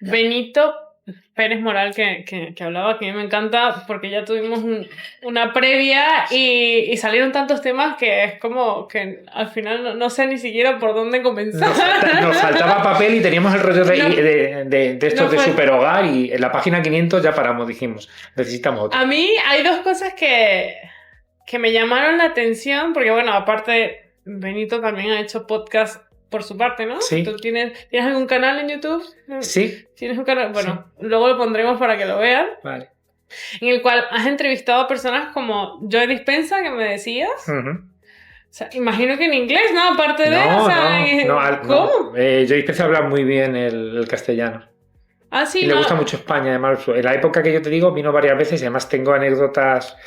Benito Pérez Moral, que hablaba, que a mí me encanta, porque ya tuvimos una previa y salieron tantos temas que es como que al final no sé ni siquiera por dónde comenzar. Nos faltaba papel y teníamos el rollo de estos de Superhogar, y en la página 500 ya paramos, dijimos, necesitamos otro. A mí hay dos cosas que me llamaron la atención, porque bueno, aparte Benito también ha hecho podcast por su parte, ¿no? Sí. ¿Tú tienes algún canal en YouTube? Sí. ¿Tienes un canal? Bueno, sí. Luego lo pondremos para que lo vean. Vale. En el cual has entrevistado a personas como Joe Dispenza, que me decías. Uh-huh. O sea, imagino que en inglés, ¿no? Aparte de... ¿Cómo? Joe Dispenza habla muy bien el castellano. Ah, sí, y le gusta mucho España, además. En la época que yo te digo, vino varias veces y además tengo anécdotas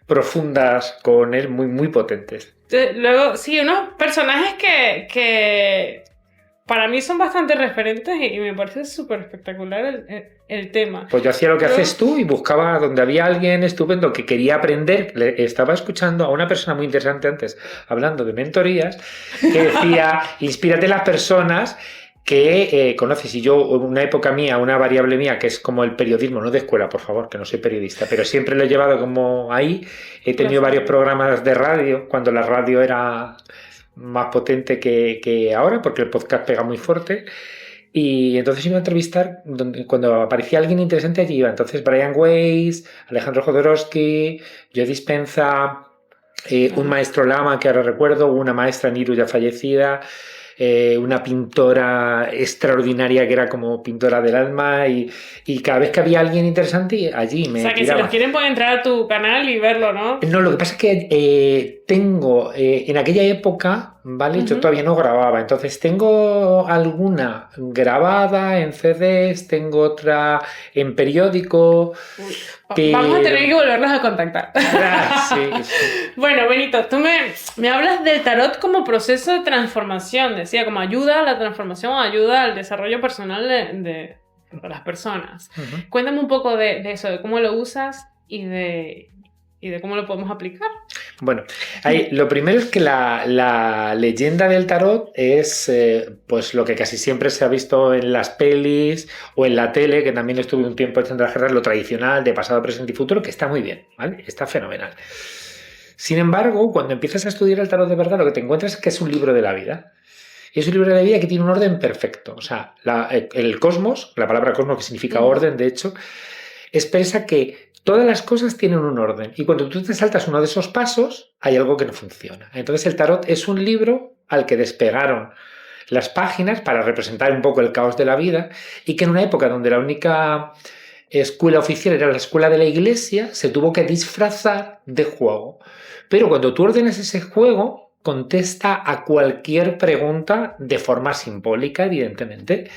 profundas con él muy, muy potentes. Luego, sí, unos personajes que para mí son bastante referentes y me parece súper espectacular el tema. Pues yo hacía lo que haces tú y buscaba donde había alguien estupendo que quería aprender. Estaba escuchando a una persona muy interesante antes, hablando de mentorías, que decía, inspírate en las personas que conoces. Y yo, una época mía, una variable mía, que es como el periodismo, no de escuela, por favor, que no soy periodista, pero siempre lo he llevado como ahí. He tenido varios programas de radio, cuando la radio era más potente que ahora, porque el podcast pega muy fuerte. Y entonces iba a entrevistar, cuando aparecía alguien interesante allí iba. Entonces Brian Weiss, Alejandro Jodorowsky, Joe Dispenza, un maestro lama que ahora recuerdo, una maestra Niru ya fallecida, una pintora extraordinaria que era como pintora del alma, y cada vez que había alguien interesante allí me tiraba. Si los quieren pueden entrar a tu canal y verlo, ¿no? No, lo que pasa es que tengo en aquella época, ¿vale? Uh-huh. Yo todavía no grababa, entonces tengo alguna grabada en CDs, tengo otra en periódico. Pero... Vamos a tener que volverlos a contactar. Sí. Bueno, Benito, tú me hablas del tarot como proceso de transformación, decía, como ayuda a la transformación, ayuda al desarrollo personal de las personas. Uh-huh. Cuéntame un poco de eso, de cómo lo usas y de cómo lo podemos aplicar. Bueno, lo primero es que la leyenda del tarot es pues lo que casi siempre se ha visto en las pelis o en la tele, que también estuve un tiempo echando las guerras, lo tradicional de pasado, presente y futuro, que está muy bien, ¿vale? Está fenomenal. Sin embargo, cuando empiezas a estudiar el tarot de verdad, lo que te encuentras es que es un libro de la vida. Y es un libro de la vida que tiene un orden perfecto. O sea, el cosmos, la palabra cosmos, que significa orden, de hecho, expresa que todas las cosas tienen un orden, y cuando tú te saltas uno de esos pasos, hay algo que no funciona. Entonces el tarot es un libro al que despegaron las páginas para representar un poco el caos de la vida, y que en una época donde la única escuela oficial era la escuela de la iglesia, se tuvo que disfrazar de juego. Pero cuando tú ordenas ese juego, contesta a cualquier pregunta de forma simbólica, evidentemente,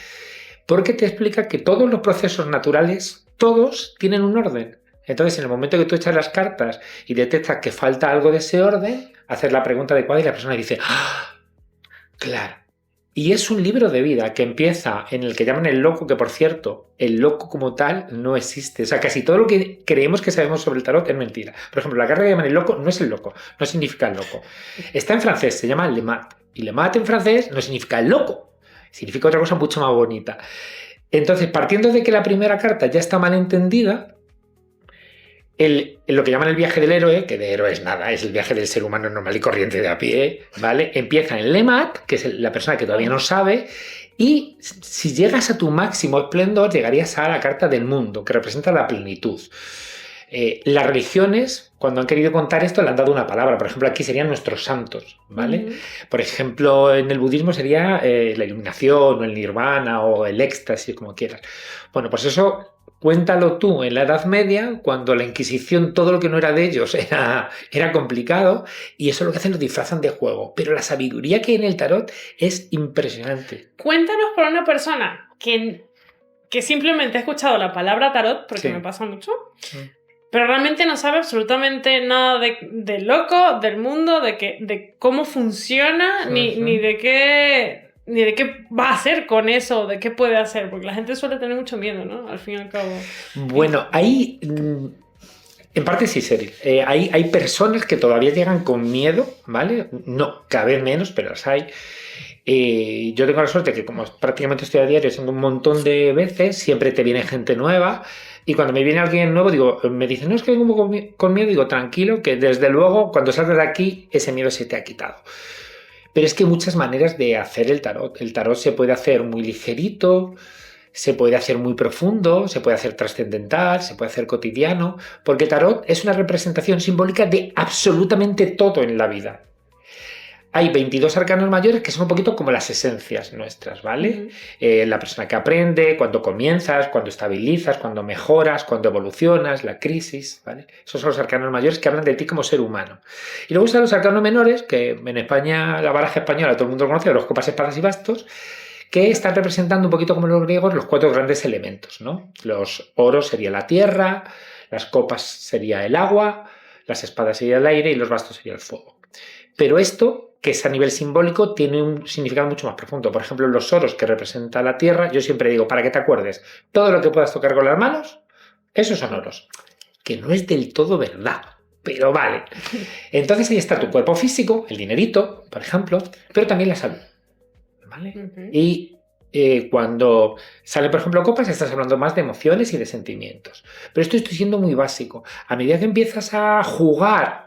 porque te explica que todos los procesos naturales, todos tienen un orden. Entonces, en el momento que tú echas las cartas y detectas que falta algo de ese orden, haces la pregunta adecuada y la persona dice, ¡ah! Claro. Y es un libro de vida que empieza en el que llaman el loco, que por cierto, el loco como tal no existe. O sea, casi todo lo que creemos que sabemos sobre el tarot es mentira. Por ejemplo, la carta que llaman el loco no es el loco, no significa el loco. Está en francés, se llama le mat. Y le mat en francés no significa el loco, significa otra cosa mucho más bonita. Entonces, partiendo de que la primera carta ya está mal entendida, lo que llaman el viaje del héroe, que de héroe es nada, es el viaje del ser humano normal y corriente de a pie, ¿vale? Empieza en Lemat, que es la persona que todavía no sabe, y si llegas a tu máximo esplendor, llegarías a la carta del mundo, que representa la plenitud. Las religiones, cuando han querido contar esto, le han dado una palabra. Por ejemplo, aquí serían nuestros santos, ¿vale? Uh-huh. Por ejemplo, en el budismo sería la iluminación, o el nirvana, o el éxtasis, como quieras. Bueno, pues eso... Cuéntalo tú en la Edad Media, cuando la Inquisición, todo lo que no era de ellos era complicado, y eso es lo que hacen, lo disfrazan de juego. Pero la sabiduría que hay en el tarot es impresionante. Cuéntanos por una persona que simplemente ha escuchado la palabra tarot, porque me pasa mucho, pero realmente no sabe absolutamente nada de loco, del mundo, de cómo funciona, ni de qué va a hacer con eso, de qué puede hacer, porque la gente suele tener mucho miedo, ¿no? Al fin y al cabo. Bueno, ahí, en parte sí, Seril. Hay personas que todavía llegan con miedo, ¿vale? No, cada vez menos, pero las hay. Yo tengo la suerte que como prácticamente estoy a diario, tengo un montón de veces, siempre te viene gente nueva y cuando me viene alguien nuevo, me dicen, no, es que vengo con miedo, digo, tranquilo, que desde luego cuando salgas de aquí ese miedo se te ha quitado. Pero es que hay muchas maneras de hacer el tarot. El tarot se puede hacer muy ligerito, se puede hacer muy profundo, se puede hacer trascendental, se puede hacer cotidiano, porque el tarot es una representación simbólica de absolutamente todo en la vida. Hay 22 arcanos mayores que son un poquito como las esencias nuestras, ¿vale? La persona que aprende, cuando comienzas, cuando estabilizas, cuando mejoras, cuando evolucionas, la crisis, ¿vale? Esos son los arcanos mayores que hablan de ti como ser humano. Y luego están los arcanos menores, que en España, la baraja española, todo el mundo lo conoce, los copas, espadas y bastos, que están representando un poquito como los griegos los 4 grandes elementos, ¿no? Los oros sería la tierra, las copas sería el agua, las espadas sería el aire y los bastos sería el fuego. Pero esto, que es a nivel simbólico, tiene un significado mucho más profundo. Por ejemplo, los oros que representa la tierra, yo siempre digo, para que te acuerdes, todo lo que puedas tocar con las manos, esos son oros. Que no es del todo verdad, pero vale. Entonces ahí está tu cuerpo físico, el dinerito, por ejemplo, pero también la salud, ¿vale? Y cuando salen, por ejemplo, copas, estás hablando más de emociones y de sentimientos. Pero esto estoy siendo muy básico. A medida que empiezas a jugar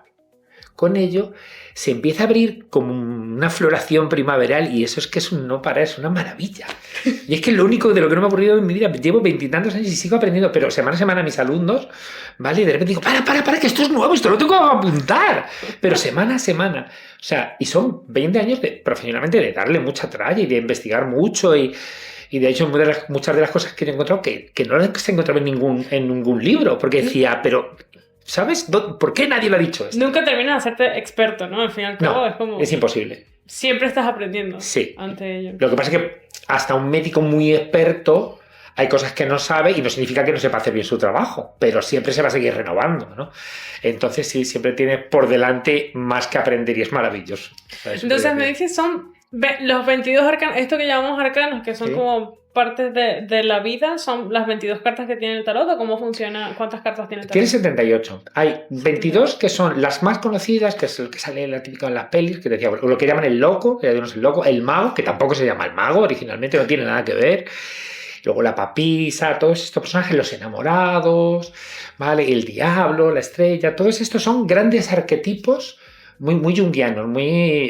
con ello, se empieza a abrir como una floración primaveral y eso es que no para, es una maravilla. Y es que lo único de lo que no me ha ocurrido en mi vida, llevo 20 y tantos años y sigo aprendiendo, pero semana a semana mis alumnos, ¿vale? Y de repente digo, para, que esto es nuevo, esto lo tengo que apuntar. Pero semana a semana. O sea, y son 20 años profesionalmente de darle mucha tralla y de investigar mucho y de hecho muchas de las cosas que he encontrado que no las he encontrado en ningún libro, porque decía, pero ¿sabes? ¿Por qué nadie lo ha dicho esto? Nunca terminas de hacerte experto, ¿no? Al final todo es como... es imposible. Siempre estás aprendiendo. Sí. Ante ello. Lo que pasa es que hasta un médico muy experto hay cosas que no sabe y no significa que no sepa hacer bien su trabajo, pero siempre se va a seguir renovando, ¿no? Entonces sí, siempre tienes por delante más que aprender y es maravilloso. Entonces me dices, son los 22 arcanos, esto que llamamos arcanos, que son como partes de la vida, ¿son las 22 cartas que tiene el tarot o cómo funciona? ¿Cuántas cartas tiene el tarot? Tiene 78. Hay 22 que son las más conocidas, que es el que sale en la típica en las pelis, que decía, lo que llaman el loco, que ya no es el loco, el mago, que tampoco se llama el mago, originalmente no tiene nada que ver. Luego la papisa, todos estos personajes, los enamorados, ¿vale? El diablo, la estrella, todos estos son grandes arquetipos muy junguianos,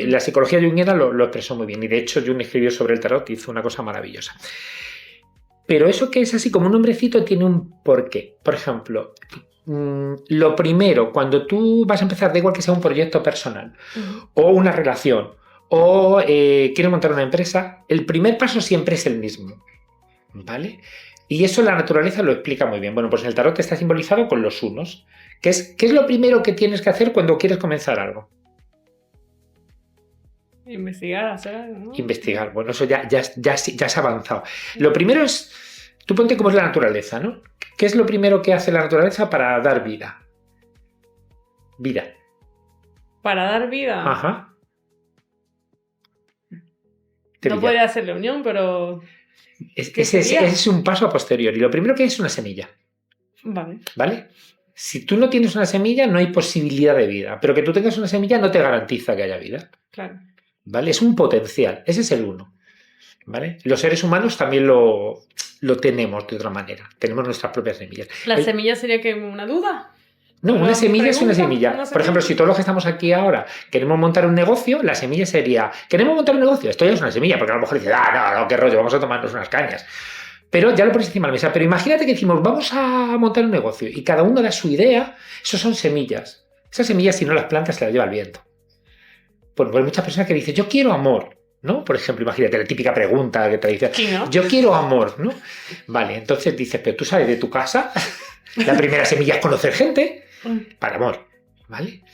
la psicología junguiana lo expresó muy bien y de hecho Jung escribió sobre el tarot y hizo una cosa maravillosa. Pero eso que es así como un nombrecito tiene un porqué. Por ejemplo, lo primero, cuando tú vas a empezar, da igual que sea un proyecto personal o una relación o quieres montar una empresa, el primer paso siempre es el mismo, ¿vale? Y eso la naturaleza lo explica muy bien. Bueno, pues el tarot está simbolizado con los unos. ¿Qué es lo primero que tienes que hacer cuando quieres comenzar algo? Investigar, hacer algo, ¿no? Investigar. Bueno, eso ya has avanzado. Lo primero es, tú ponte cómo es la naturaleza, ¿no? ¿Qué es lo primero que hace la naturaleza para dar vida? Vida. ¿Para dar vida? Ajá. No podría hacerle unión, pero... Ese es un paso a posteriori. Lo primero que es una semilla. ¿Vale? Si tú no tienes una semilla, no hay posibilidad de vida. Pero que tú tengas una semilla no te garantiza que haya vida. Claro. ¿Vale? Es un potencial. Ese es el uno. ¿Vale? Los seres humanos también lo tenemos de otra manera. Tenemos nuestras propias semillas. ¿La semilla sería que una duda? No, una semilla es una semilla. Por ejemplo, si todos los que estamos aquí ahora queremos montar un negocio, la semilla sería, ¿queremos montar un negocio? Esto ya es una semilla, porque a lo mejor dices, no, qué rollo, vamos a tomarnos unas cañas. Pero ya lo pones encima de la mesa. Pero imagínate que decimos, vamos a montar un negocio y cada uno da su idea, eso son semillas. Esas semillas, si no las plantas, se las lleva el viento. Pues hay muchas personas que dicen, yo quiero amor, ¿no? Por ejemplo, imagínate la típica pregunta que te dice, ¿no? Yo quiero amor, ¿no? Vale, entonces dices, pero tú sales de tu casa, la primera semilla es conocer gente para amor, ¿vale?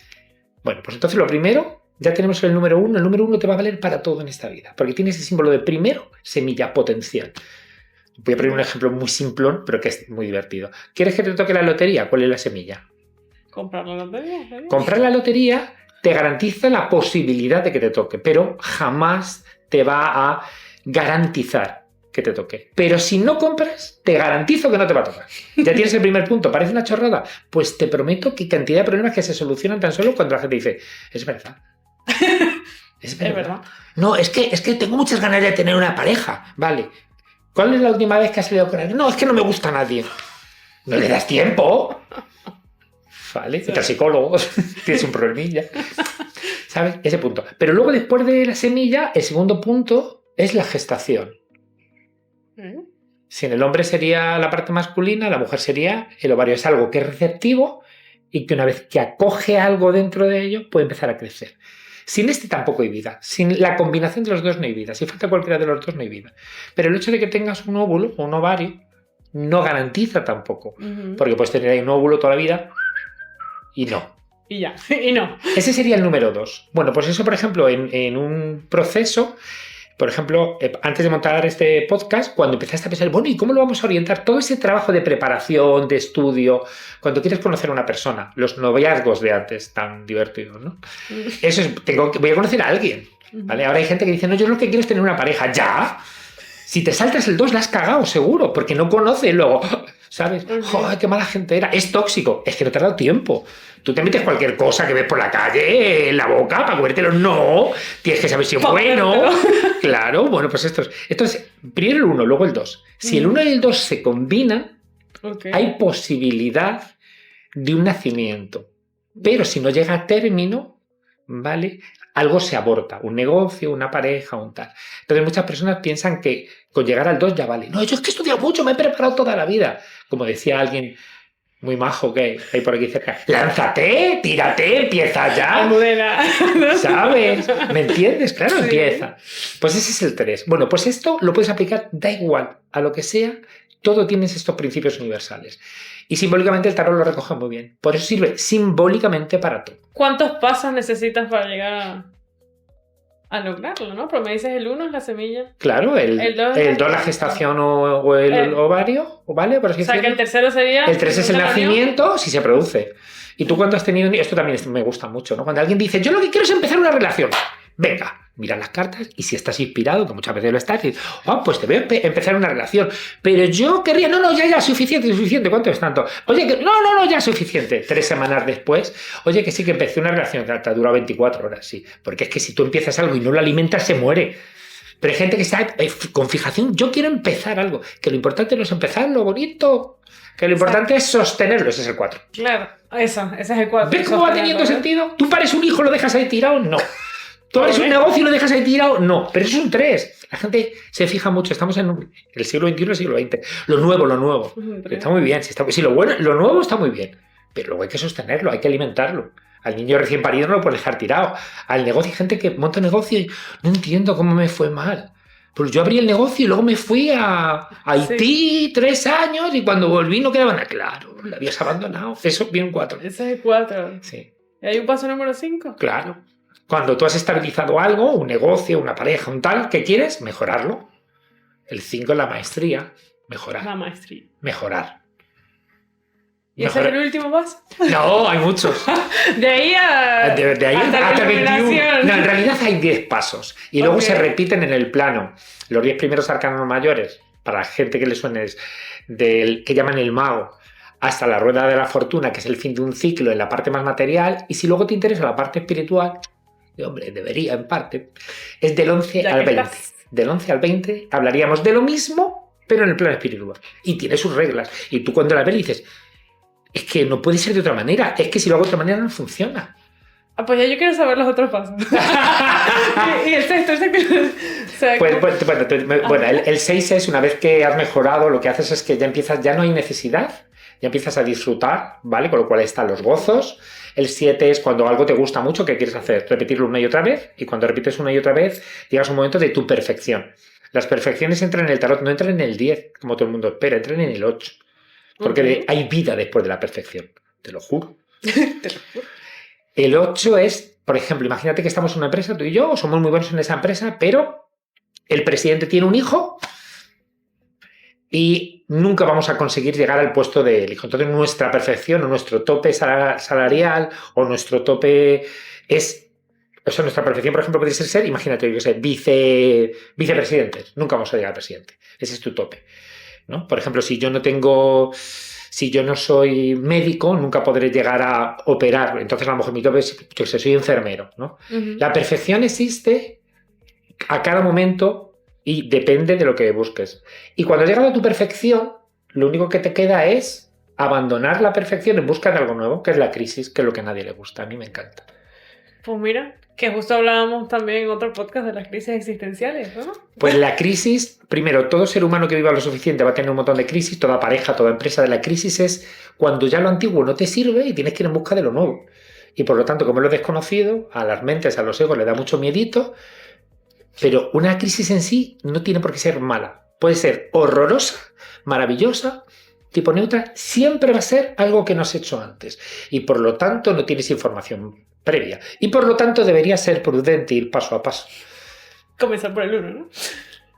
Bueno, pues entonces lo primero, ya tenemos el número uno. El número uno te va a valer para todo en esta vida, porque tiene ese símbolo de primero, semilla potencial. Voy a poner un ejemplo muy simplón, pero que es muy divertido. ¿Quieres que te toque la lotería? ¿Cuál es la semilla? Comprar la lotería. Comprar la lotería te garantiza la posibilidad de que te toque, pero jamás te va a garantizar que te toque. Pero si no compras, te garantizo que no te va a tocar. Ya tienes el primer punto. ¿Parece una chorrada? Pues te prometo que cantidad de problemas que se solucionan tan solo cuando la gente dice, es verdad. Es verdad. No, es que tengo muchas ganas de tener una pareja. Vale. ¿Cuál es la última vez que has salido con alguien? No, es que no me gusta nadie. No le das tiempo. Vale. Vete al psicólogo. Tienes un problemilla. ¿Sabes? Ese punto. Pero luego, después de la semilla, el segundo punto es la gestación. Si en el hombre sería la parte masculina, la mujer sería el ovario. Es algo que es receptivo y que una vez que acoge algo dentro de ello, puede empezar a crecer. Sin este tampoco hay vida. Sin la combinación de los dos no hay vida. Si falta cualquiera de los dos no hay vida. Pero el hecho de que tengas un óvulo o un ovario no garantiza tampoco. Porque puedes tener ahí un óvulo toda la vida y no. Y ya, y no. Ese sería el número 2. Bueno, pues eso, por ejemplo, en un proceso, por ejemplo, antes de montar este podcast, cuando empezaste a pensar, bueno, ¿y cómo lo vamos a orientar? Todo ese trabajo de preparación, de estudio, cuando quieres conocer a una persona, los noviazgos de antes, tan divertidos, ¿no? Eso es, voy a conocer a alguien, ¿vale? Ahora hay gente que dice, no, yo lo que quiero es tener una pareja. ¡Ya! Si te saltas el 2, la has cagado, seguro, porque no conoce luego, ¿sabes? ¡Joder, qué mala gente era! Es tóxico, es que no te ha dado tiempo. Tú te metes cualquier cosa que ves por la calle en la boca para comértelo. No, tienes que saber si es bueno. Claro, bueno, pues esto es primero el 1, luego el 2. Si el 1 y el 2 se combinan, hay posibilidad de un nacimiento. Pero si no llega a término, ¿vale? Algo se aborta, un negocio, una pareja, un tal. Entonces muchas personas piensan que con llegar al 2 ya vale. No, yo es que he estudiado mucho, me he preparado toda la vida. Como decía alguien muy majo que hay por aquí cerca. ¡Lánzate! ¡Tírate! ¡Empieza ya! ¿Sabes? ¿Me entiendes? Claro, sí. Empieza. Pues ese es el 3. Bueno, pues esto lo puedes aplicar, da igual, a lo que sea, todo tienes estos principios universales. Y simbólicamente el tarot lo recoge muy bien. Por eso sirve simbólicamente para todo. ¿Cuántos pasos necesitas para llegar a lograrlo, no? Pero me dices el 1 es la semilla. Claro, el 2 la gestación o el ovario, ¿vale? Por así o sea, que el tercero sería... El 3 es el nacimiento, si se produce. Y tú cuando has tenido... Esto también me gusta mucho, ¿no? Cuando alguien dice, yo lo que quiero es empezar una relación. Venga, mira las cartas y si estás inspirado, que muchas veces lo estás, y dices, pues te voy a empezar una relación. Pero yo querría... No, ya, suficiente. ¿Cuánto es tanto? Oye, que no, ya suficiente. 3 semanas después, oye, que sí que empecé una relación que te ha durado 24 horas, sí. Porque es que si tú empiezas algo y no lo alimentas, se muere. Pero hay gente que está con fijación, yo quiero empezar algo. Que lo importante no es empezar, lo bonito... Que lo importante es sostenerlo, ese es el 4. Claro, ese es el 4. ¿Ves cómo va teniendo sentido? ¿Tú pares un hijo y lo dejas ahí tirado? No. ¿Tú abres un negocio y lo dejas ahí tirado? No. Pero eso es un 3. La gente se fija mucho. Estamos en el siglo XXI y el siglo XX. Lo nuevo. Está muy bien. Sí, lo nuevo está muy bien. Pero luego hay que sostenerlo, hay que alimentarlo. Al niño recién parido no lo puedes dejar tirado. Al negocio hay gente que monta negocio y no entiendo cómo me fue mal. Pues yo abrí el negocio y luego me fui a Haití 3 años y cuando volví no quedaba nada. Claro, lo habías abandonado. Eso viene un 4. Ese es el 4. Sí. ¿Y hay un paso número 5? Claro. Cuando tú has estabilizado algo, un negocio, una pareja, un tal, ¿qué quieres? Mejorarlo. El 5 es la maestría. Mejorar. La maestría. Mejorar. ¿Y ese es el último paso? No, hay muchos. De ahí a... De ahí hasta 21. No, en realidad hay 10 pasos. Y luego se repiten en el plano. Los 10 primeros arcanos mayores, para la gente que le suene, es que llaman el mago, hasta la rueda de la fortuna, que es el fin de un ciclo en la parte más material. Y si luego te interesa la parte espiritual, hombre, debería en parte, es del 11 al 20. Del 11 al 20 hablaríamos de lo mismo, pero en el plano espiritual. Y tiene sus reglas. Y tú cuando la ves dices... Es que no puede ser de otra manera. Es que si lo hago de otra manera no funciona. Pues ya yo quiero saber los otros pasos. Y el sexto. Bueno, el 6 es una vez que has mejorado, lo que haces es que ya no hay necesidad, ya empiezas a disfrutar, ¿vale? Con lo cual están los gozos. El 7 es cuando algo te gusta mucho, ¿qué quieres hacer? Repetirlo una y otra vez. Y cuando repites una y otra vez, llegas a un momento de tu perfección. Las perfecciones entran en el tarot, no entran en el 10, como todo el mundo espera, entran en el 8. Porque hay vida después de la perfección, te lo juro. El 8 es, por ejemplo, imagínate que estamos en una empresa, tú y yo, somos muy buenos en esa empresa, pero el presidente tiene un hijo y nunca vamos a conseguir llegar al puesto del hijo. Entonces nuestra perfección o nuestro tope salarial o nuestro tope es... O sea, nuestra perfección, por ejemplo, puede ser, imagínate, yo sé, vicepresidentes. Nunca vamos a llegar al presidente. Ese es tu tope, ¿no? Por ejemplo, si Si yo no soy médico, nunca podré llegar a operar. Entonces, a lo mejor mi tope es, yo sé, soy enfermero, ¿no? La perfección existe a cada momento y depende de lo que busques. Y cuando has llegado a tu perfección, lo único que te queda es abandonar la perfección en busca de algo nuevo, que es la crisis, que es lo que a nadie le gusta. A mí me encanta. Pues mira, que justo hablábamos también en otro podcast de las crisis existenciales, ¿no? Pues la crisis, primero, todo ser humano que viva lo suficiente va a tener un montón de crisis, toda pareja, toda empresa. De la crisis es cuando ya lo antiguo no te sirve y tienes que ir en busca de lo nuevo. Y por lo tanto, como es lo desconocido, a las mentes, a los egos le da mucho miedito, pero una crisis en sí no tiene por qué ser mala. Puede ser horrorosa, maravillosa, tipo neutra, siempre va a ser algo que no has hecho antes. Y por lo tanto no tienes información previa. Y por lo tanto debería ser prudente ir paso a paso. Comenzar por el 1, ¿no?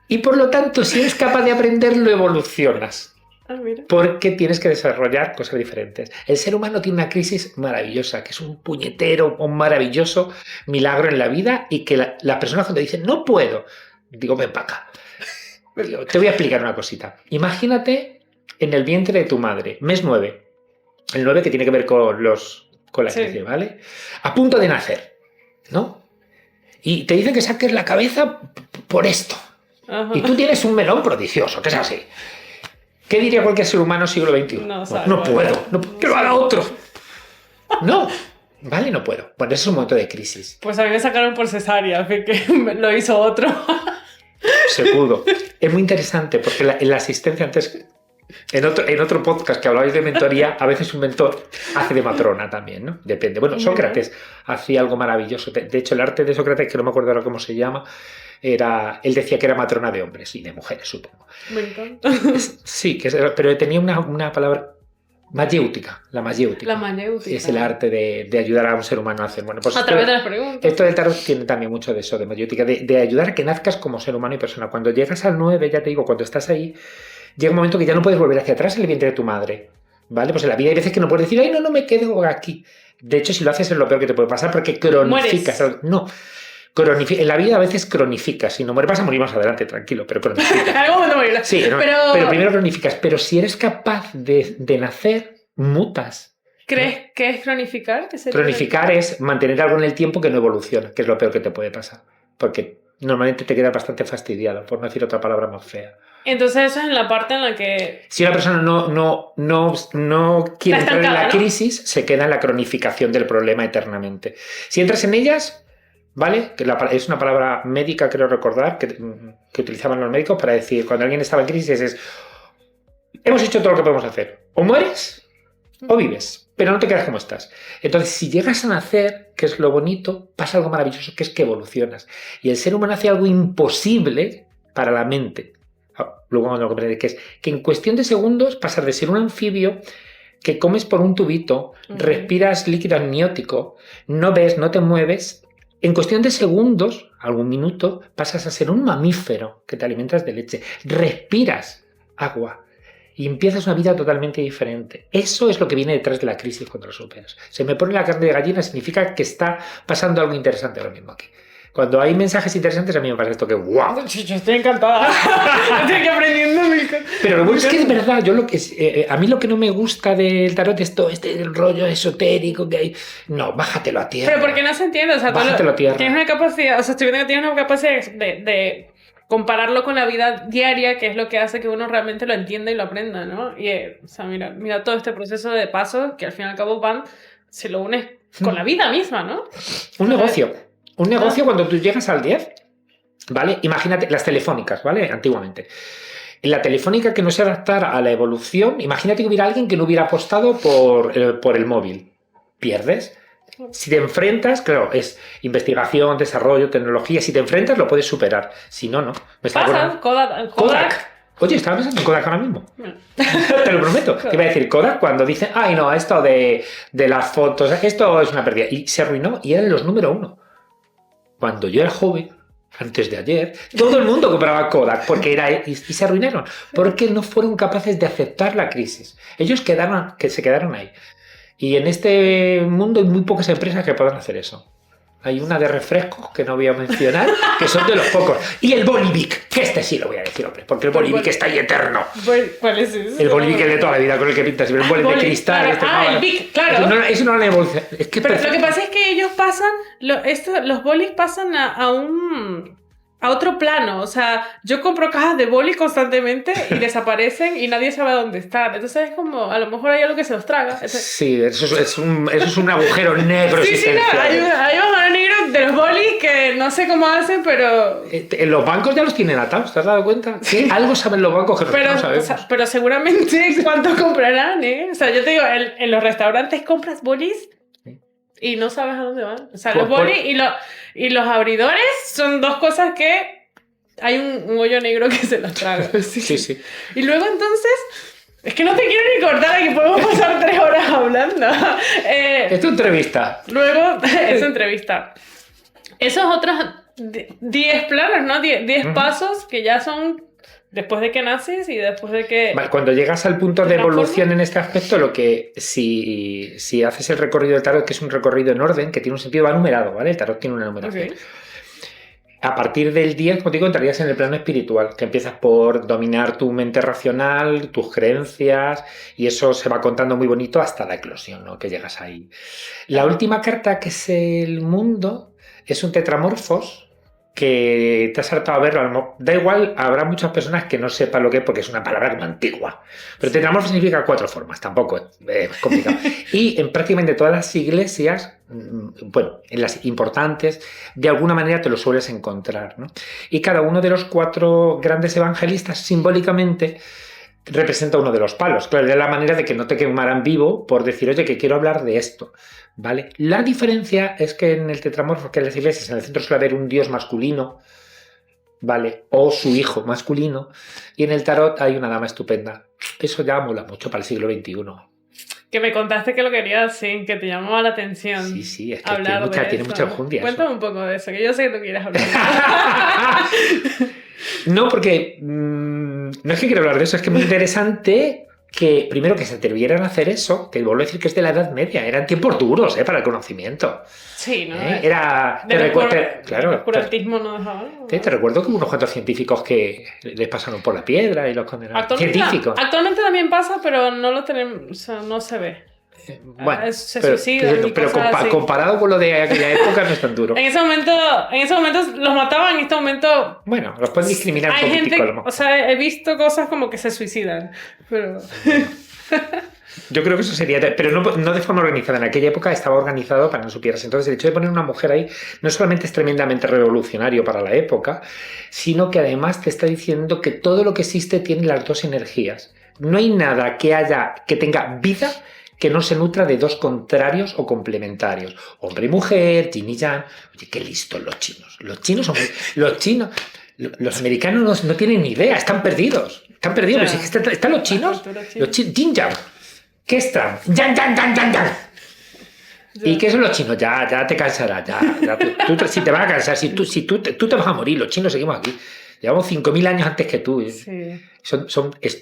Y por lo tanto, si eres capaz de aprenderlo, evolucionas. Mira. Porque tienes que desarrollar cosas diferentes. El ser humano tiene una crisis maravillosa, que es un puñetero, un maravilloso milagro en la vida, y que las personas cuando dicen, no puedo, digo, ven para acá. Te voy a explicar una cosita. Imagínate en el vientre de tu madre, mes 9. El 9 que tiene que ver con la crisis, ¿vale? A punto de nacer, ¿no? Y te dicen que saques la cabeza por esto. Ajá. Y tú tienes un melón prodigioso, que es así. ¿Qué diría cualquier ser humano siglo XXI? No puedo, que lo haga otro. No, ¿vale? No puedo. Bueno, ese es un momento de crisis. Pues a mí me sacaron por cesárea, que lo hizo otro. Se pudo. Es muy interesante porque la asistencia antes... En otro podcast que hablabais de mentoría, a veces un mentor hace de matrona también, ¿no? Depende. Bueno, Sócrates hacía algo maravilloso. De hecho, el arte de Sócrates, que no me acuerdo ahora cómo se llama, él decía que era matrona de hombres y de mujeres, supongo. Me encanta. Sí, pero tenía una palabra mayéutica, la mayéutica. La mayéutica. Es el arte de ayudar a un ser humano a hacer. Bueno, pues a través de las preguntas. Esto del tarot tiene también mucho de eso, de mayéutica, de ayudar a que nazcas como ser humano y persona. Cuando llegas al 9, ya te digo, cuando estás ahí, llega un momento que ya no puedes volver hacia atrás en el vientre de tu madre, ¿vale? Pues en la vida hay veces que no puedes decir, ay, no me quedo aquí. De hecho, si lo haces es lo peor que te puede pasar porque cronificas. Mueres. No, en la vida a veces cronificas. Si no mueres, vas a morir más adelante, tranquilo, pero cronificas. Algún momento morirás. Sí, pero primero cronificas. Pero si eres capaz de nacer, mutas. ¿Crees que es cronificar? Cronificar es mantener algo en el tiempo que no evoluciona, que es lo peor que te puede pasar. Porque normalmente te quedas bastante fastidiado, por no decir otra palabra más fea. Entonces eso es en la parte en la que... Si una persona no quiere entrar en la crisis, se queda en la cronificación del problema eternamente. Si entras en ellas, ¿vale? Que es una palabra médica, creo recordar, que utilizaban los médicos para decir, cuando alguien estaba en crisis, es hemos hecho todo lo que podemos hacer. O mueres o vives, pero no te quedas como estás. Entonces, si llegas a nacer, que es lo bonito, pasa algo maravilloso, que es que evolucionas. Y el ser humano hace algo imposible para la mente. Luego vamos a comprender que es que en cuestión de segundos pasar de ser un anfibio que comes por un tubito, respiras líquido amniótico, no ves, no te mueves, en cuestión de segundos, algún minuto, pasas a ser un mamífero que te alimentas de leche, respiras agua y empiezas una vida totalmente diferente. Eso es lo que viene detrás de la crisis cuando lo superas. Se me pone la carne de gallina, significa que está pasando algo interesante ahora mismo aquí. Cuando hay mensajes interesantes, a mí me pasa esto que ¡guau! Yo estoy encantada. Estoy aquí aprendiendo. Pero lo bueno es que es verdad. A mí lo que no me gusta del tarot es todo este rollo esotérico que hay. No, bájatelo a tierra. Pero porque no se entiende. O sea, bájatelo a tierra. Tienes una capacidad, o sea, estoy viendo que tienes una capacidad de compararlo con la vida diaria, que es lo que hace que uno realmente lo entienda y lo aprenda, ¿no? Y, o sea, mira todo este proceso de pasos que al fin y al cabo se lo unes con la vida misma, ¿no? Un negocio. Un negocio cuando tú llegas al 10, ¿vale? Imagínate las telefónicas, ¿vale? Antiguamente. En la telefónica que no se adaptara a la evolución, imagínate que hubiera alguien que no hubiera apostado por el móvil. ¿Pierdes? Si te enfrentas, claro, es investigación, desarrollo, tecnología. Si te enfrentas, lo puedes superar. Si no, no. Pasa, Kodak. Oye, estaba pensando en Kodak ahora mismo. Te lo prometo. Te iba a decir Kodak cuando dicen, ay, no, esto de las fotos, esto es una pérdida. Y se arruinó y eran los número 1. Cuando yo era joven, antes de ayer, todo el mundo compraba Kodak porque y se arruinaron, porque no fueron capaces de aceptar la crisis. Ellos se quedaron ahí. Y en este mundo hay muy pocas empresas que puedan hacer eso. Hay una de refrescos que no voy a mencionar, que son de los pocos. Y el Bolivic, que este sí lo voy a decir, hombre, porque el Bolivic está ahí eterno. ¿Cuál es ese? El Bolivic es de toda la vida, con el que pintas, el boli de cristal. Claro. El Bic, claro. Eso no es una evolución. Es que pero lo que pasa es que ellos pasan, los bolis pasan a otro plano. O sea, yo compro cajas de boli constantemente y desaparecen y nadie sabe dónde están. Entonces es como, a lo mejor hay algo que se los traga. Sí, eso es un agujero negro. Sí, no, hay un agujero negro de los bolis que no sé cómo hacen, pero... Los bancos ya los tienen atados, ¿te has dado cuenta? Sí, algo saben los bancos que nosotros no sabemos. O sea, pero seguramente cuánto comprarán, ¿eh? O sea, yo te digo, en los restaurantes compras bolis y no sabes a dónde van. O sea, los bolis y los abridores son dos cosas que hay un hoyo negro que se los traga. Sí. Y luego entonces... Es que no te quiero ni cortar, aquí podemos pasar 3 horas hablando. Es tu entrevista. Luego, es entrevista. Esos otros 10 planos, ¿no? 10 pasos que ya son después de que naces y después de que... Vale, cuando llegas al punto de evolución en este aspecto, lo que si haces el recorrido del tarot, que es un recorrido en orden, que tiene un sentido, va numerado, ¿vale? El tarot tiene una numeración. Okay. A partir del 10, como te digo, entrarías en el plano espiritual, que empiezas por dominar tu mente racional, tus creencias, y eso se va contando muy bonito hasta la eclosión, ¿no? Que llegas ahí. La última carta, que es el mundo, es un tetramorfos, que te has hartado a verlo. Da igual, habrá muchas personas que no sepan lo que es porque es una palabra como antigua. Pero tetramorfos significa 4 formas, tampoco es complicado. Y en prácticamente todas las iglesias, bueno, en las importantes, de alguna manera te lo sueles encontrar, ¿no? Y cada uno de los 4 grandes evangelistas simbólicamente representa uno de los palos. Claro, de la manera de que no te quemaran vivo por decir, oye, que quiero hablar de esto, ¿vale? La diferencia es que en el tetramorfo, que en las iglesias, en el centro suele haber un dios masculino, ¿vale? O su hijo masculino, y en el tarot hay una dama estupenda. Eso ya mola mucho para el siglo XXI. Que me contaste que lo querías, sí, que te llamaba la atención. Sí, es que tiene mucha enjundia. Cuéntame un poco de eso, que yo sé que tú quieres hablar. No, porque no es que quiero hablar de eso, es que es muy interesante que, primero, que se atrevieran a hacer eso, que vuelvo a decir que es de la Edad Media, eran tiempos duros para el conocimiento. Sí, ¿no? Era... Claro. El oscurantismo no dejaba. Te recuerdo que hubo unos cuantos científicos que les pasaron por la piedra y los condenaron. Científicos. Actualmente también pasa, pero no lo tenemos, o sea, no se ve. Bueno, se suicidan. Pero comparado con lo de aquella época no es tan duro. En ese momento los mataban, en este momento... Bueno, los pueden discriminar un poquitico. Hay gente, o sea, he visto cosas como que se suicidan, pero... Yo creo que eso sería... Pero no de forma organizada. En aquella época estaba organizado para que no supieras. Entonces, el hecho de poner una mujer ahí no solamente es tremendamente revolucionario para la época, sino que además te está diciendo que todo lo que existe tiene las dos energías. No hay nada que tenga vida que no se nutra de dos contrarios o complementarios. Hombre y mujer, yin y yang. Oye, qué listos los chinos. Los americanos no tienen ni idea, están perdidos. Están los chinos. Los chinos, yin yang. ¿Qué están? Yang. ¿Y qué son los chinos? Ya te cansarás. Tú si te vas a cansar, si tú te vas a morir, los chinos seguimos aquí. Llevamos 5.000 años antes que tú. Sí.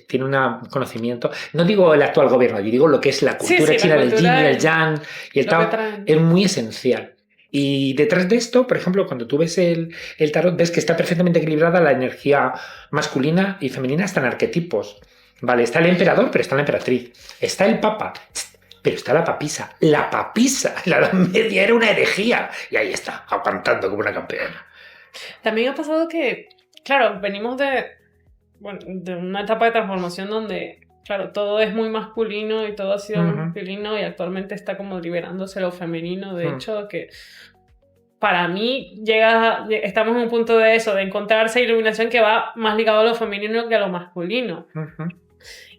Tiene un conocimiento. No digo el actual gobierno, yo digo lo que es la cultura china del yin y el yang. Y el Tao es muy esencial. Y detrás de esto, por ejemplo, cuando tú ves el tarot, ves que está perfectamente equilibrada la energía masculina y femenina, hasta en arquetipos. Vale, está el emperador, pero está la emperatriz. Está el papa, pero está la papisa. La papisa, en la Edad Media era una herejía. Y ahí está, aguantando como una campeona. También ha pasado que, claro, venimos de una etapa de transformación donde, claro, todo es muy masculino y todo ha sido masculino y actualmente está como liberándose lo femenino. De hecho, que para mí estamos en un punto de eso, de encontrarse iluminación que va más ligado a lo femenino que a lo masculino.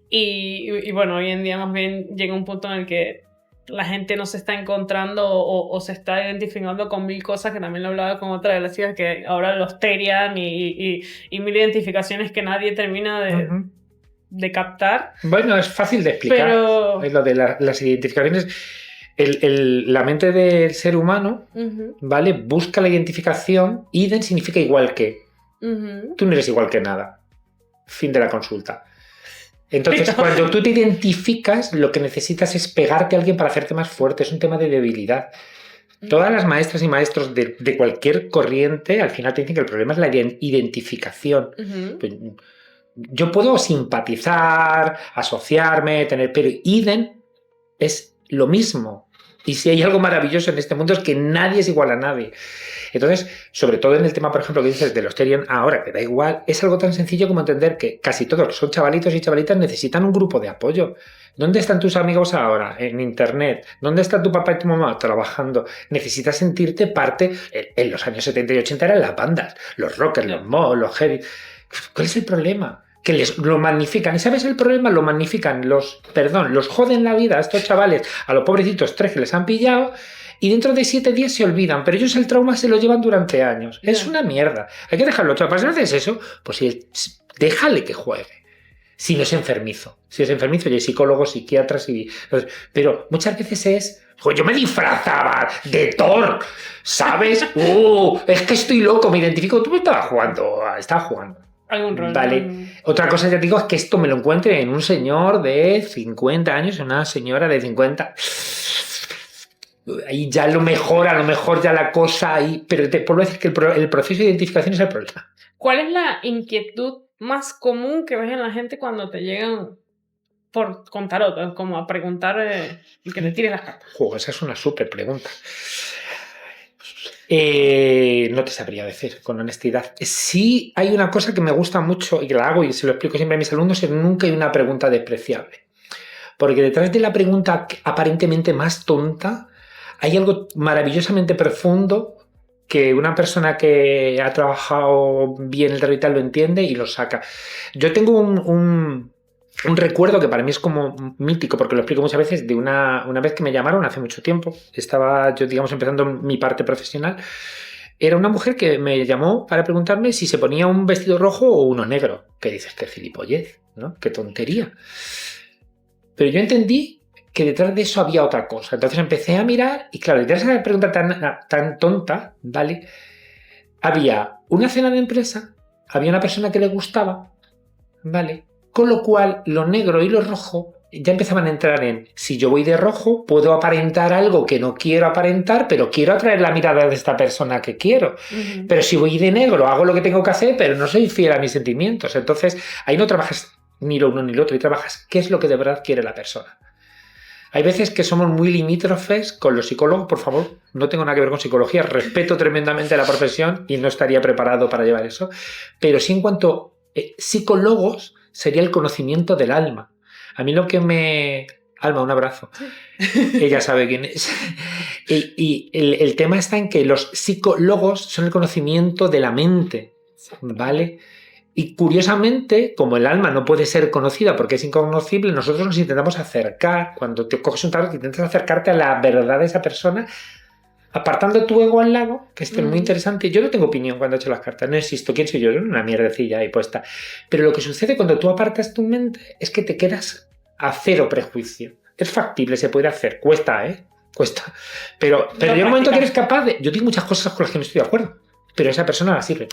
Y bueno, hoy en día más bien llega un punto en el que la gente no se está encontrando o se está identificando con 1000 cosas, que también lo hablaba con otra de las chicas, que ahora los terian y 1000 identificaciones que nadie termina de captar. Bueno, es fácil de explicar. Pero... Es lo de las identificaciones. La mente del ser humano, ¿vale? Busca la identificación. Idem significa igual que. Tú no eres igual que nada. Fin de la consulta. Entonces, cuando tú te identificas, lo que necesitas es pegarte a alguien para hacerte más fuerte. Es un tema de debilidad. Todas las maestras y maestros de cualquier corriente al final te dicen que el problema es la identificación. Pues, yo puedo simpatizar, asociarme, pero idem es lo mismo. Y si hay algo maravilloso en este mundo es que nadie es igual a nadie. Entonces, sobre todo en el tema, por ejemplo, que dices de los Terion ahora, que da igual, es algo tan sencillo como entender que casi todos los que son chavalitos y chavalitas necesitan un grupo de apoyo. ¿Dónde están tus amigos ahora? En internet. ¿Dónde está tu papá y tu mamá? Trabajando. Necesitas sentirte parte. En los años 70 y 80 eran las bandas, los rockers, los mod, los heavy. ¿Cuál es el problema? Que lo magnifican. ¿Y sabes el problema? Lo magnifican. Los joden la vida a estos chavales, a los pobrecitos 3 que les han pillado, y dentro de 7 días se olvidan, pero ellos el trauma se lo llevan durante años. Es una mierda. Hay que dejarlo. ¿Para si no haces eso? Pues déjale que juegue. Si no es enfermizo. Si es enfermizo, y hay psicólogos, psiquiatras y... Pero muchas veces es... Yo me disfrazaba de Thor, ¿sabes? Es que estoy loco, me identifico. Tú estabas jugando. Algún rol. Vale. Otra cosa que te digo es que esto me lo encuentre en un señor de 50 años, una señora de 50. Ahí ya a lo mejor ya la cosa ahí. Pero te puedo decir que el proceso de identificación es el problema. ¿Cuál es la inquietud más común que ves en la gente cuando te llegan con tarot? Como a preguntar que le tires las cartas. Esa es una súper pregunta. No te sabría decir, con honestidad. Sí hay una cosa que me gusta mucho y que la hago y se lo explico siempre a mis alumnos, es nunca hay una pregunta despreciable. Porque detrás de la pregunta aparentemente más tonta hay algo maravillosamente profundo que una persona que ha trabajado bien el tarot lo entiende y lo saca. Yo tengo un recuerdo que para mí es como mítico, porque lo explico muchas veces, de una vez que me llamaron hace mucho tiempo. Estaba yo, digamos, empezando mi parte profesional. Era una mujer que me llamó para preguntarme si se ponía un vestido rojo o uno negro. Que dices, qué gilipollez, ¿no? Qué tontería. Pero yo entendí que detrás de eso había otra cosa. Entonces empecé a mirar y claro, detrás de esa pregunta tan tonta, ¿vale? Había una cena de empresa, había una persona que le gustaba, ¿vale? Con lo cual, lo negro y lo rojo ya empezaban a entrar en, si yo voy de rojo, puedo aparentar algo que no quiero aparentar, pero quiero atraer la mirada de esta persona que quiero. Pero si voy de negro, hago lo que tengo que hacer, pero no soy fiel a mis sentimientos. Entonces, ahí no trabajas ni lo uno ni lo otro, y trabajas qué es lo que de verdad quiere la persona. Hay veces que somos muy limítrofes con los psicólogos, por favor, no tengo nada que ver con psicología, respeto tremendamente la profesión y no estaría preparado para llevar eso, pero sí en cuanto psicólogos sería el conocimiento del alma. A mí lo que me... Alma, un abrazo. Ella sabe quién es. Y el tema está en que los psicólogos son el conocimiento de la mente, ¿vale? Y curiosamente, como el alma no puede ser conocida porque es inconocible, nosotros nos intentamos acercar. Cuando te coges un tarot, intentas acercarte a la verdad de esa persona, apartando tu ego al lado, que esto es muy interesante. Yo no tengo opinión cuando he hecho las cartas, no existo. ¿Quién soy yo? Yo una mierdecilla ahí puesta. Pero lo que sucede cuando tú apartas tu mente es que te quedas a cero prejuicio. Es factible, se puede hacer. Cuesta, ¿eh? Cuesta. Pero llega un momento que eres capaz de... Yo digo muchas cosas con las que no estoy de acuerdo, pero esa persona la sirve.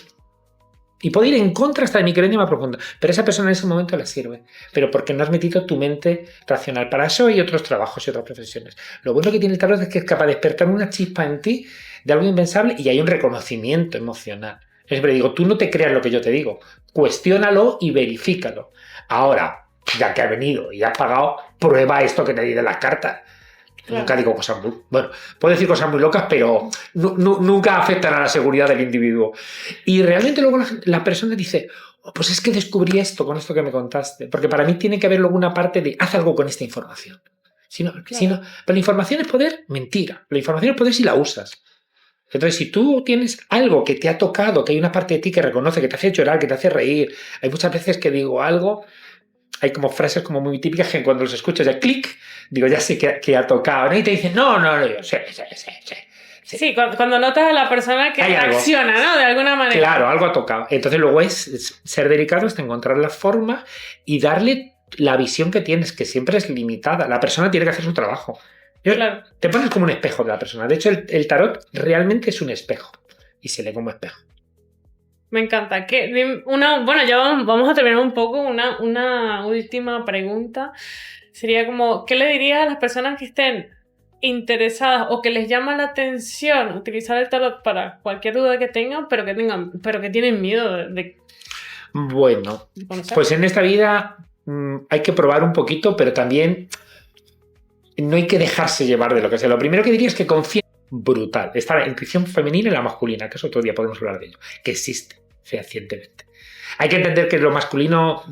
Y puede ir en contra hasta de mi creencia más profunda, pero esa persona en ese momento la sirve. Pero porque no has metido tu mente racional. Para eso hay otros trabajos y otras profesiones. Lo bueno que tiene el tarot es que es capaz de despertar una chispa en ti de algo impensable y hay un reconocimiento emocional. Es decir, digo, tú no te creas lo que yo te digo. Cuestiónalo y verifícalo. Ahora, ya que has venido y has pagado, prueba esto que te di de las cartas. Claro. Nunca digo cosas muy... Bueno, puedo decir cosas muy locas, pero nunca afectan a la seguridad del individuo. Y realmente luego la persona dice, pues es que descubrí esto con esto que me contaste. Porque para mí tiene que haber luego una parte de, haz algo con esta información. Pero la información es poder, mentira. La información es poder si la usas. Entonces, si tú tienes algo que te ha tocado, que hay una parte de ti que reconoce, que te hace llorar, que te hace reír. Hay muchas veces que digo algo... Hay como frases como muy típicas que cuando los escuchas ya clic, digo, ya sé que ha tocado, ¿no? Y te dicen, no, yo sé. Sí, cuando notas a la persona que reacciona, ¿no? De alguna manera. Claro, algo ha tocado. Entonces luego es ser delicado hasta encontrar la forma y darle la visión que tienes, que siempre es limitada. La persona tiene que hacer su trabajo. Claro. Te pones como un espejo de la persona. De hecho, el tarot realmente es un espejo y se lee como espejo. Me encanta. Bueno, ya vamos a terminar un poco. Una última pregunta. Sería como, ¿qué le dirías a las personas que estén interesadas o que les llama la atención utilizar el tarot para cualquier duda que tengan, pero que tienen miedo de Bueno, conocer. pues en esta vida hay que probar un poquito, pero también no hay que dejarse llevar de lo que sea. Lo primero que diría es que confíen brutal. Está la intuición femenina y la masculina, que eso otro día podemos hablar de ello, que existe fehacientemente. Hay que entender que lo masculino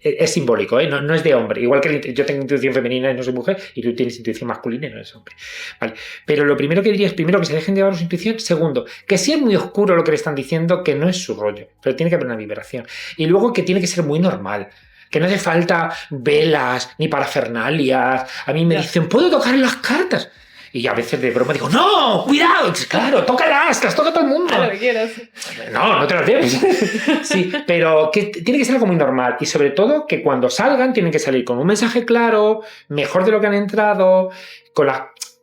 es simbólico, ¿eh? No es de hombre. Igual que yo tengo intuición femenina y no soy mujer, y tú tienes intuición masculina y no eres hombre. Vale. Pero lo primero que diría es, primero, que se dejen llevar su intuición. Segundo, que si es muy oscuro lo que le están diciendo, que no es su rollo, pero tiene que haber una vibración. Y luego que tiene que ser muy normal. Que no hace falta velas ni parafernalias. A mí me dicen, ¿puedo tocar las cartas? Y a veces de broma digo, ¡no! ¡Cuidado! Claro, tócalas, las toca todo el mundo. A lo que quieras. No te las debes. Sí, pero que tiene que ser algo muy normal. Y sobre todo que cuando salgan tienen que salir con un mensaje claro, mejor de lo que han entrado,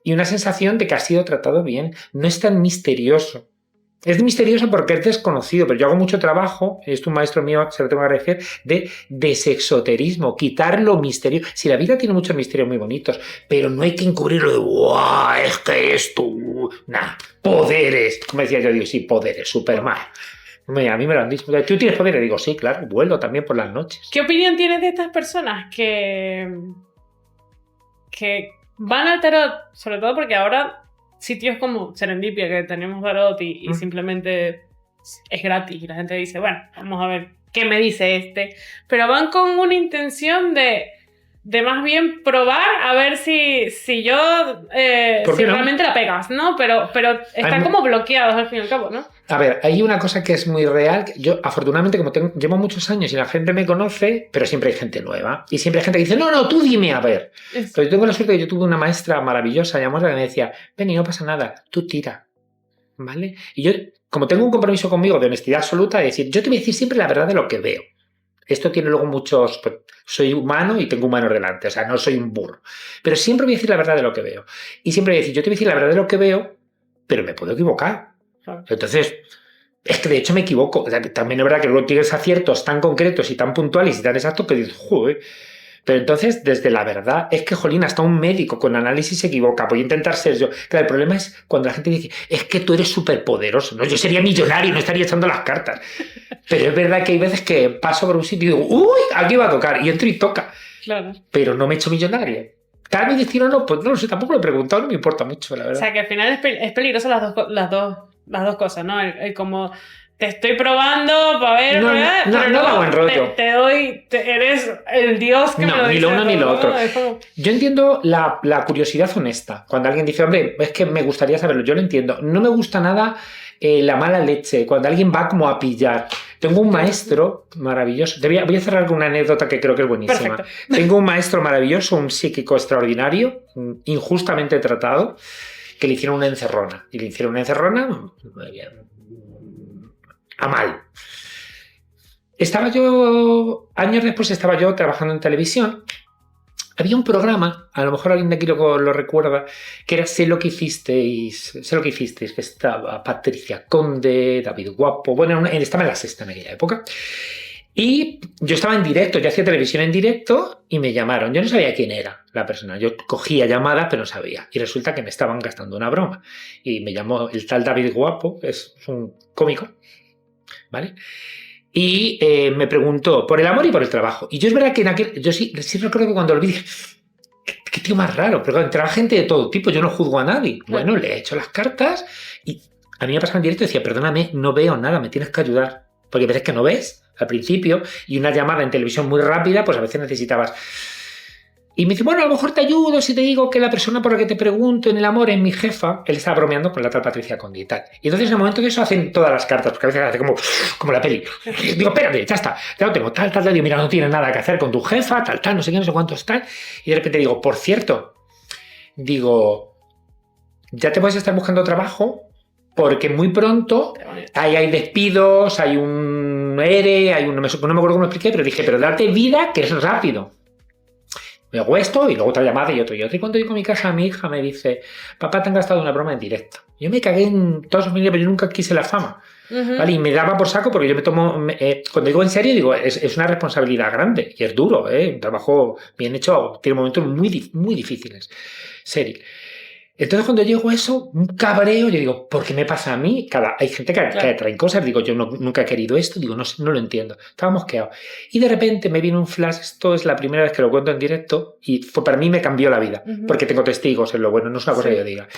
y una sensación de que ha sido tratado bien. No es tan misterioso. Es misterioso porque es desconocido, pero yo hago mucho trabajo, es un maestro mío, se lo tengo que agradecer, de desexoterismo, quitar lo misterioso. Si la vida tiene muchos misterios muy bonitos, pero no hay que encubrirlo de ¡guau! Es que esto... Nah, poderes. Como decía yo, digo, sí, poderes, Superman. A mí me lo han dicho. ¿Tú tienes poderes? Digo, sí, claro, vuelo también por las noches. ¿Qué opinión tienes de estas personas que van al tarot, sobre todo porque ahora sitios como Serendipia, que tenemos tarot y simplemente es gratis y la gente dice, bueno, vamos a ver qué me dice este, pero van con una intención de más bien probar a ver si yo si realmente la pegas, ¿no? Pero están como bloqueados al fin y al cabo, ¿no? A ver, hay una cosa que es muy real. Yo, afortunadamente, como llevo muchos años y la gente me conoce, pero siempre hay gente nueva. Y siempre hay gente que dice, no, tú dime a ver. Pero yo tengo la suerte de que yo tuve una maestra maravillosa, llamémosla, que me decía, Penny, no pasa nada, tú tira, ¿vale? Y yo, como tengo un compromiso conmigo de honestidad absoluta, de decir, yo te voy a decir siempre la verdad de lo que veo. Esto tiene luego muchos... Pues, soy humano y tengo humanos delante, o sea, no soy un burro. Pero siempre voy a decir la verdad de lo que veo. Y siempre voy a decir, yo te voy a decir la verdad de lo que veo, pero me puedo equivocar. Entonces, es que de hecho me equivoco. O sea, también es verdad que luego tienes aciertos tan concretos y tan puntuales y tan exactos que dices, joder. Pero entonces, desde la verdad, es que, jolín, hasta un médico con análisis se equivoca. Voy a intentar ser yo. Claro, el problema es cuando la gente dice, es que tú eres súper poderoso, ¿no? Yo sería millonario y no estaría echando las cartas. Pero es verdad que hay veces que paso por un sitio y digo, uy, aquí va a tocar. Y entro y toca. Claro. Pero no me he hecho millonario. ¿Está mi destino o no? Pues no lo sé, tampoco lo he preguntado, no me importa mucho, la verdad. O sea, que al final es peligroso las dos cosas, ¿no? El como... Te estoy probando para ver, no da buen rollo. Eres el dios que me lo dice. No, ni lo uno ni lo otro. Como... Yo entiendo la curiosidad honesta. Cuando alguien dice, hombre, es que me gustaría saberlo, yo lo entiendo. No me gusta nada la mala leche, cuando alguien va como a pillar. Tengo un maestro maravilloso. Voy a cerrar con una anécdota que creo que es buenísima. Perfecto. Tengo un maestro maravilloso, un psíquico extraordinario, injustamente tratado, que le hicieron una encerrona. Y le hicieron una encerrona a mal. Años después estaba yo trabajando en televisión. Había un programa, a lo mejor alguien de aquí lo recuerda, que era Sé lo que hicisteis, que estaba Patricia Conde, David Guapo, bueno, estaba en La Sexta en aquella época. Y yo estaba en directo, yo hacía televisión en directo y me llamaron. Yo no sabía quién era la persona, yo cogía llamadas pero no sabía. Y resulta que me estaban gastando una broma. Y me llamó el tal David Guapo, es un cómico, ¿vale? Y me preguntó por el amor y por el trabajo. Y yo es verdad que yo sí recuerdo que cuando lo vi dije, qué tío más raro. Pero entraba gente de todo tipo, yo no juzgo a nadie. Bueno, le he hecho las cartas y a mí me pasaba en directo y decía, perdóname, no veo nada, me tienes que ayudar. Porque a veces que no ves al principio y una llamada en televisión muy rápida, pues a veces necesitabas... Y me dice, bueno, a lo mejor te ayudo si te digo que la persona por la que te pregunto en el amor es mi jefa. Él estaba bromeando con la tal Patricia Conde y tal. Y entonces en el momento de eso hacen todas las cartas, porque a veces hace como la peli. Digo, espérate, ya está, ya lo tengo, tal. Digo, mira, no tienes nada que hacer con tu jefa, tal, no sé qué, no sé cuántos, tal. Y de repente digo, por cierto, ya te puedes estar buscando trabajo porque muy pronto hay despidos, hay un ERE, no me acuerdo cómo lo expliqué, pero dije, pero date vida que es rápido. Me hago esto y luego otra llamada y otro. Y cuando llego a mi casa, mi hija me dice, papá, te han gastado una broma en directo. Yo me cagué en toda su familia, pero yo nunca quise la fama. ¿Vale? Y me daba por saco porque yo me tomo... cuando digo en serio, digo, es una responsabilidad grande y es duro, ¿eh? Un trabajo bien hecho tiene momentos muy, muy difíciles. Serio. Entonces cuando llego a eso, un cabreo, yo digo, ¿por qué me pasa a mí? Hay gente que trae cosas, digo, yo nunca he querido esto, digo, no lo entiendo. Estaba mosqueado. Y de repente me viene un flash, esto es la primera vez que lo cuento en directo, y para mí me cambió la vida, porque tengo testigos en lo bueno, no es una cosa que yo diga.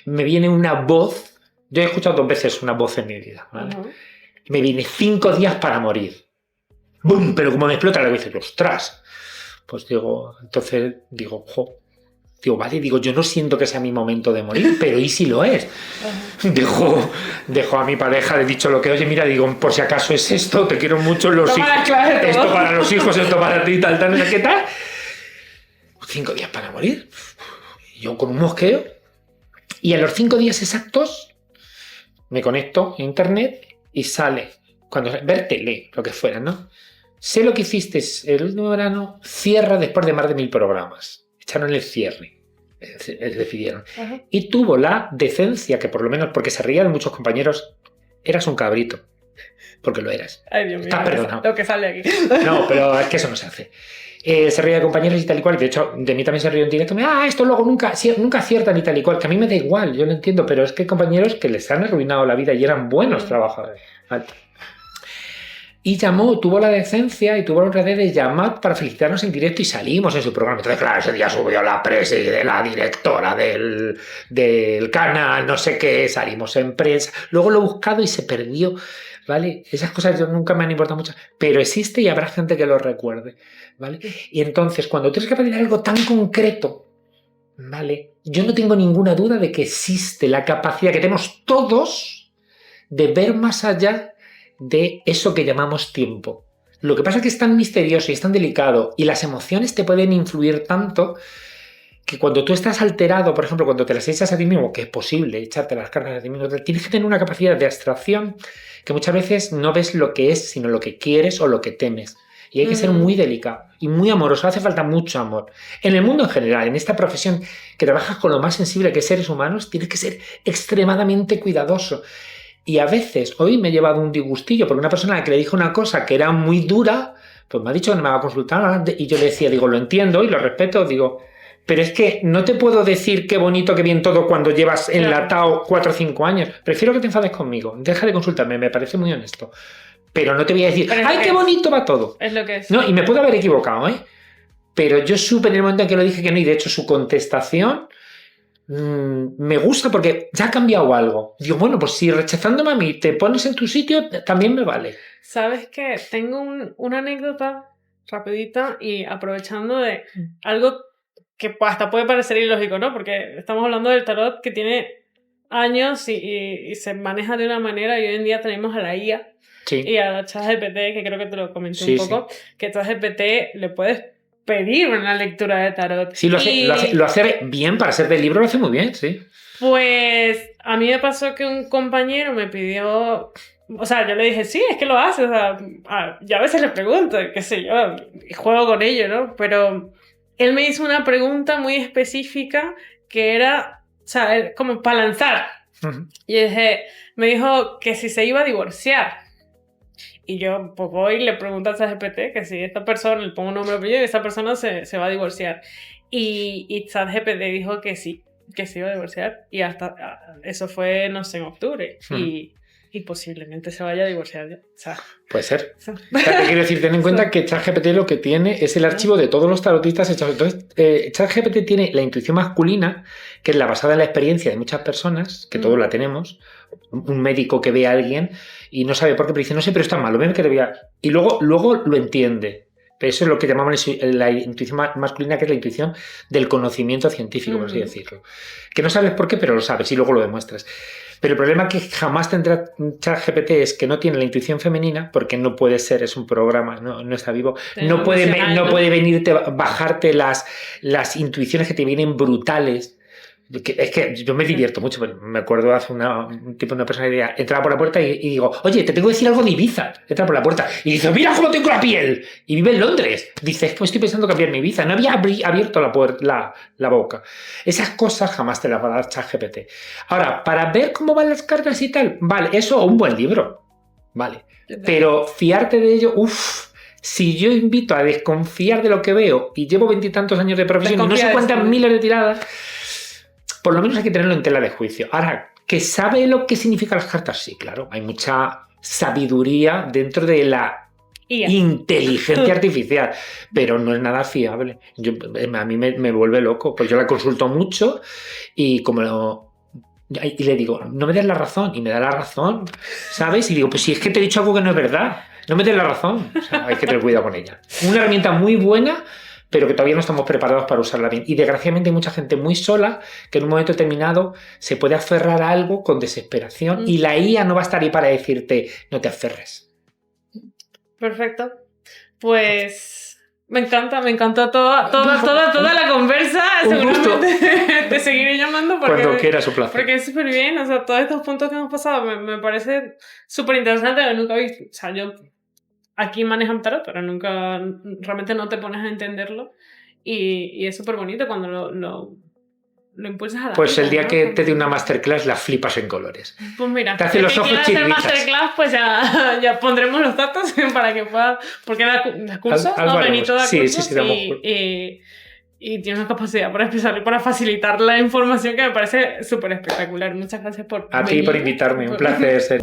Me viene una voz, yo he escuchado 2 veces una voz en mi vida, ¿vale? Me viene 5 días para morir. ¡Bum! Pero como me explota la cabeza, ¡ostras! Pues entonces digo, ¡jo! Digo, vale, yo no siento que sea mi momento de morir, pero ¿y si lo es? Dejo a mi pareja, le he dicho lo que, oye, mira, digo, por si acaso es esto, te quiero mucho, los hijos, esto para los hijos, esto para ti, tal, ¿qué tal? 5 días para morir. Yo con un mosqueo. Y a los 5 días exactos me conecto a internet y sale, cuando ver tele, lo que fuera, ¿no? Sé lo que hiciste el último verano, cierra después de más de 1000 programas. Echaron el cierre. Decidieron. Y tuvo la decencia, que por lo menos porque se reía de muchos compañeros, eras un cabrito. Porque lo eras. Ay, Dios mío. Estás perdonado. Lo que sale aquí. No, pero es que eso no se hace. Se reía de compañeros y tal y cual. De hecho, de mí también se rió en directo. Esto luego nunca aciertan y tal y cual. Que a mí me da igual, yo lo entiendo. Pero es que hay compañeros que les han arruinado la vida y eran buenos trabajadores. Vale. Y tuvo la decencia y tuvo la honradez de llamar para felicitarnos en directo y salimos en su programa. Entonces, claro, ese día subió la presi de la directora del canal, no sé qué, salimos en prensa. Luego lo he buscado y se perdió, ¿vale? Esas cosas nunca me han importado mucho, pero existe y habrá gente que lo recuerde, ¿vale? Y entonces, cuando tú eres capaz de dar algo tan concreto, ¿vale? Yo no tengo ninguna duda de que existe la capacidad que tenemos todos de ver más allá de eso que llamamos tiempo. Lo que pasa es que es tan misterioso y es tan delicado y las emociones te pueden influir tanto que cuando tú estás alterado, por ejemplo, cuando te las echas a ti mismo, que es posible echarte las cargas a ti mismo, tienes que tener una capacidad de abstracción que muchas veces no ves lo que es, sino lo que quieres o lo que temes. Y hay que ser muy delicado y muy amoroso. Hace falta mucho amor. En el mundo en general, en esta profesión que trabajas con lo más sensible que seres humanos, tienes que ser extremadamente cuidadoso. Y a veces, hoy me he llevado un disgustillo porque una persona a la que le dije una cosa que era muy dura, pues me ha dicho que no me va a consultar y yo le decía, lo entiendo y lo respeto, pero es que no te puedo decir qué bonito, qué bien todo cuando llevas enlatado 4 o 5 años. Prefiero que te enfades conmigo, deja de consultarme, me parece muy honesto. Pero no te voy a decir, ¡ay, qué bonito va todo! Es lo que es. No, y me puedo haber equivocado, ¿eh? Pero yo supe en el momento en que lo dije que no, y de hecho su contestación me gusta porque ya ha cambiado algo. Digo, bueno, pues si rechazándome a mí te pones en tu sitio, también me vale. ¿Sabes qué? Tengo una anécdota rapidita y aprovechando de algo que hasta puede parecer ilógico, ¿no? Porque estamos hablando del tarot que tiene años y se maneja de una manera y hoy en día tenemos a la IA y a la ChatGPT, que creo que te lo comenté un poco, que ChatGPT le puedes pedir una lectura de tarot. Sí, lo hace bien, para ser del libro lo hace muy bien, sí. Pues a mí me pasó que un compañero me pidió, o sea, yo le dije, sí, es que lo hace, o sea, yo a veces le pregunto, qué sé yo, y juego con ello, ¿no? Pero él me hizo una pregunta muy específica que era, o sea, como para lanzar. Y me dijo que si se iba a divorciar. Y yo pues voy y le pregunto a ChatGPT que si esta persona, le pongo un nombre apellido y esa persona se va a divorciar. Y ChatGPT dijo que sí se iba a divorciar. Y hasta eso fue, no sé, en octubre. Y posiblemente se vaya a divorciar. O sea, puede ser. O sea, te quiero decir, ten en cuenta que ChatGPT lo que tiene es el archivo de todos los tarotistas hechos. Entonces, ChatGPT tiene la intuición masculina, que es la basada en la experiencia de muchas personas, que todos la tenemos. Un médico que ve a alguien y no sabe por qué, pero dice, no sé, pero está mal, lo ven que le vea. Y luego lo entiende. Pero eso es lo que llamamos la intuición masculina, que es la intuición del conocimiento científico, por así decirlo. Que no sabes por qué, pero lo sabes y luego lo demuestras. Pero el problema que jamás tendrá ChatGPT es que no tiene la intuición femenina, porque no puede ser, es un programa, no está vivo. No puede venirte, bajarte las intuiciones que te vienen brutales. Es que yo me divierto mucho, pero me acuerdo hace un tipo, una persona que entraba por la puerta y digo, oye, te tengo que decir algo de Ibiza. Entra por la puerta y dice, mira cómo tengo la piel. Y vive en Londres. Dice, pues estoy pensando cambiar mi Ibiza. No había abierto la boca. Esas cosas jamás te las va a dar ChatGPT. Ahora, para ver cómo van las cargas y tal, vale, eso o un buen libro. Vale. Pero fiarte de ello, si yo invito a desconfiar de lo que veo y llevo 20 y tantos años de profesión y no sé cuántas miles de tiradas, por lo menos hay que tenerlo en tela de juicio. Ahora, ¿que sabe lo que significan las cartas? Sí, claro. Hay mucha sabiduría dentro de la inteligencia artificial, pero no es nada fiable. A mí me vuelve loco, pues yo la consulto mucho y y le digo, no me des la razón, y me da la razón, ¿sabes? Y digo, pues si es que te he dicho algo que no es verdad, no me des la razón. O sea, hay que tener cuidado con ella. Una herramienta muy buena, pero que todavía no estamos preparados para usarla bien. Y desgraciadamente hay mucha gente muy sola que en un momento determinado se puede aferrar a algo con desesperación y la IA no va a estar ahí para decirte, no te aferres. Perfecto. Pues me encantó toda la conversa. Seguramente te seguiré llamando cuando quieras, un placer. Porque es súper bien, o sea, todos estos puntos que hemos pasado me parece súper interesante. Nunca he visto, o sea, yo aquí manejan tarot, pero nunca, realmente no te pones a entenderlo y es súper bonito cuando lo impulsas a la Pues vida, el día ¿no? que te dé una masterclass la flipas en colores. Pues mira, te hace los ojos hacer masterclass, pues ya pondremos los datos para que pueda, porque da cursos, ¿no? Benito da cursos y tiene una capacidad para expresar y para facilitar la información que me parece súper espectacular. Muchas gracias por venir. A ti por invitarme, un placer ser.